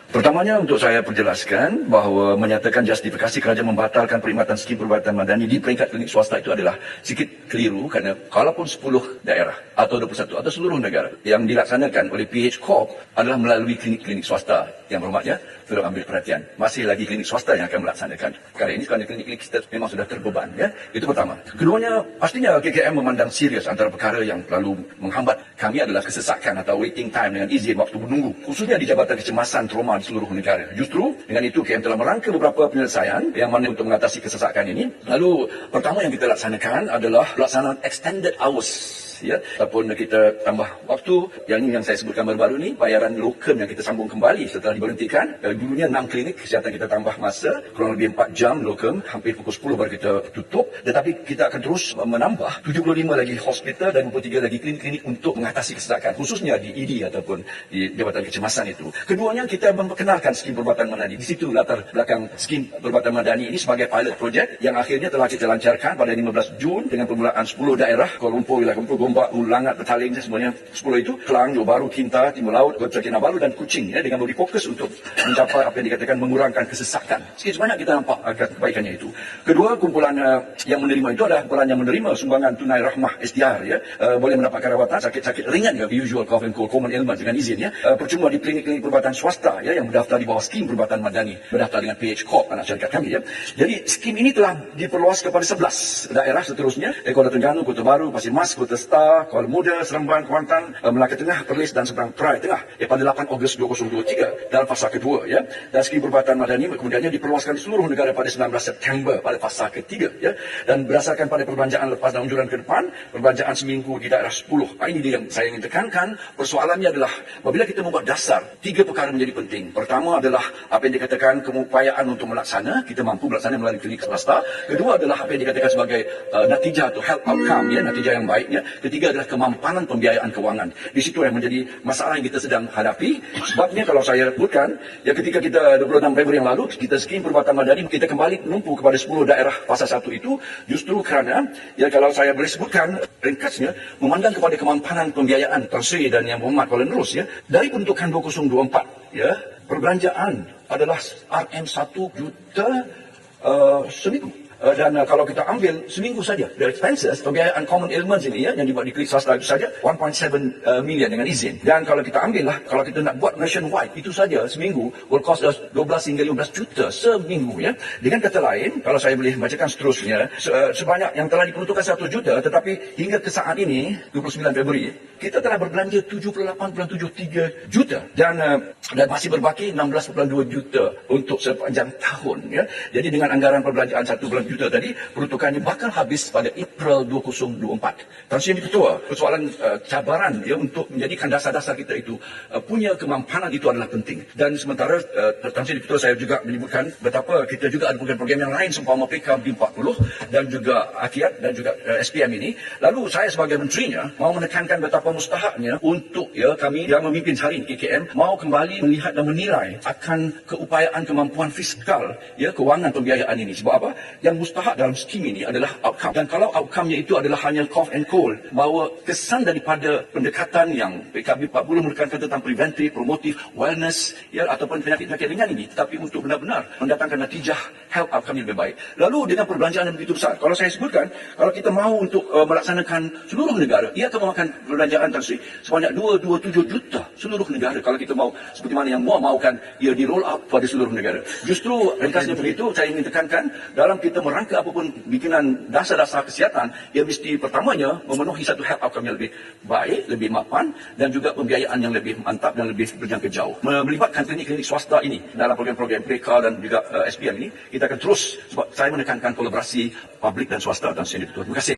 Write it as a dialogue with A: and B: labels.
A: Pertamanya untuk saya perjelaskan bahawa menyatakan justifikasi kerajaan membatalkan perkhidmatan skim perubatan madani di peringkat klinik swasta itu adalah sikit keliru kerana kalaupun 10 daerah atau 21 atau seluruh negara yang dilaksanakan oleh PH Corp adalah melalui klinik-klinik swasta, yang bermakna tolong ambil perhatian, masih lagi klinik swasta yang akan melaksanakan perkara ini kerana klinik-klinik kita memang sudah terbeban, ya. Itu pertama. Keduanya, pastinya KKM memandang serius antara perkara yang lalu menghambat kami adalah kesesakan atau waiting time dengan izin waktu menunggu, khususnya di Jabatan Kecemasan Trauma di seluruh negara. Justru dengan itu KM telah merangka beberapa penyelesaian yang mana untuk mengatasi kesesakan ini. Lalu pertama yang kita laksanakan adalah pelaksanaan extended hours, ya, ataupun kita tambah waktu. Yang ini yang saya sebutkan baru-baru ni, bayaran locum yang kita sambung kembali setelah diberhentikan. Dulunya 6 klinik kesihatan kita tambah masa kurang lebih 4 jam locum, hampir pukul 10 baru kita tutup, tetapi kita akan terus menambah 75 lagi hospital dan 23 lagi klinik-klinik untuk mengatasi kesesakan, khususnya di ED ataupun di Jabatan Kecemasan itu. Keduanya, kita memperkenalkan skim perubatan madani. Di situ latar belakang skim perubatan madani ini sebagai pilot project yang akhirnya telah kita lancarkan pada 15 Jun dengan permulaan 10 daerah, Kuala Lumpur, Wilayah Kuala Lumpur, Gombak, Ulangat, Petaling, semuanya 10 itu, Kelang, Johor Bahru, Kinta, Timur Laut, Kota Kinabalu dan Kuching, ya, dengan lebih fokus untuk mencapai apa yang dikatakan mengurangkan kesesakan. Sikit sebanyak kita nampak kebaikannya itu. Kedua, kumpulan yang menerima itu adalah kumpulan yang menerima sumbangan tunai rahmah SDR, ya, boleh mendapatkan rawatan sakit-sakit ringan, ya, usual cough and cold, common ailment dengan izin, ya, percuma di klinik-klinik perubatan swasta, ya, yang berdaftar di bawah skim perubatan madani, berdaftar dengan PH Corp, anak syarikat kami, ya. Jadi skim ini telah diperluas kepada 11 daerah seterusnya, Kuala Terengganu, Kota Baru, Pasir Mas, Kota Star, Kuala Muda, Seremban, Kuantan, Melaka Tengah, Perlis dan Seberang Perai Tengah, pada 8 Ogos 2023 dalam fasa kedua, ya. Dan skim perubatan madani kemudiannya diperluaskan di seluruh negara pada 19 September pada fasa ketiga, ya. Dan berdasarkan pada perbelanjaan lepas dan anjuran ke depan, perbelanjaan seminggu di daerah 10. Ini dia yang saya ingin tekankan. Persoalannya adalah apabila kita membuat dasar, 3 perkara menjadi penting. Pertama adalah apa yang dikatakan keupayaan untuk melaksana, kita mampu melaksana melalui klinik swasta. Kedua adalah apa yang dikatakan sebagai natijah atau health outcome, ya, natijah yang baiknya. Ketiga adalah kemampanan pembiayaan kewangan. Di situ yang menjadi masalah yang kita sedang hadapi. Sebabnya kalau saya sebutkan, ya, ketika kita 26 Februari yang lalu, kita skim perubatan madani, kita kembali menumpu kepada 10 daerah fasa 1 itu, justru kerana, ya, kalau saya boleh sebutkan ringkasnya, memandang kepada kemampanan pembiayaan Tan Sri dan Yang Berhormat Kuala Nerus, ya, dari pembentukan 2024, ya, perbelanjaan adalah RM1 juta seminggu. Dan kalau kita ambil seminggu saja dari expenses, pembiayaan common ailments ini, ya, yang dibuat di klinik swasta itu saja 1.7 million dengan izin. Dan kalau kita ambil lah, kalau kita nak buat nationwide, itu saja seminggu will cost us 12 hingga 15 juta seminggu, ya. Dengan kata lain, kalau saya boleh bacakan seterusnya, sebanyak yang telah diperuntukkan 100 juta, tetapi hingga ke saat ini 29 Februari, kita telah berbelanja 78.73 juta dan masih berbaki 16.2 juta untuk sepanjang tahun, ya. Jadi dengan anggaran perbelanjaan 1 juta tadi, peruntukannya bakal habis pada April 2024. Tan Sri Ketua, persoalan cabaran, ya, untuk menjadikan dasar-dasar kita itu punya kemampanan itu adalah penting. Dan sementara Tan Sri Ketua, saya juga menyebutkan betapa kita juga ada program-program yang lain seumpama PKM 40 dan juga Akiat dan juga SPM ini. Lalu saya sebagai menterinya mau menekankan betapa mustahaknya untuk, ya, kami yang memimpin hari ini KKM mau kembali melihat dan menilai akan keupayaan kemampuan fiskal, ya, kewangan pembiayaan ini. Sebab apa? Yang mustahak dalam skim ini adalah outcome. Dan kalau outcome-nya itu adalah hanya cough and cold, bahawa kesan daripada pendekatan yang PKB 40 menekankan tentang preventif, promotif, wellness, ya, ataupun penyakit-penyakit ringan ini, tetapi untuk benar-benar mendatangkan natijah health outcome yang lebih baik. Lalu dengan perbelanjaan yang begitu besar, kalau saya sebutkan, kalau kita mahu untuk melaksanakan seluruh negara, ia akan memakan perbelanjaan Tan Sri sebanyak 227 juta seluruh negara. Kalau kita mahu seperti mana yang mahukan ia di roll out pada seluruh negara. Justru ringkasnya begitu, saya ingin tekankan dalam kita merangka apapun bikinan dasar-dasar kesihatan, ia mesti pertamanya memenuhi satu health outcome yang lebih baik, lebih mapan dan juga pembiayaan yang lebih mantap dan lebih berjangka jauh. Melibatkan klinik-klinik swasta ini dalam program-program PK dan juga SPM ini, kita akan terus, sebab saya menekankan kolaborasi publik dan swasta dan sendiri. Terima kasih.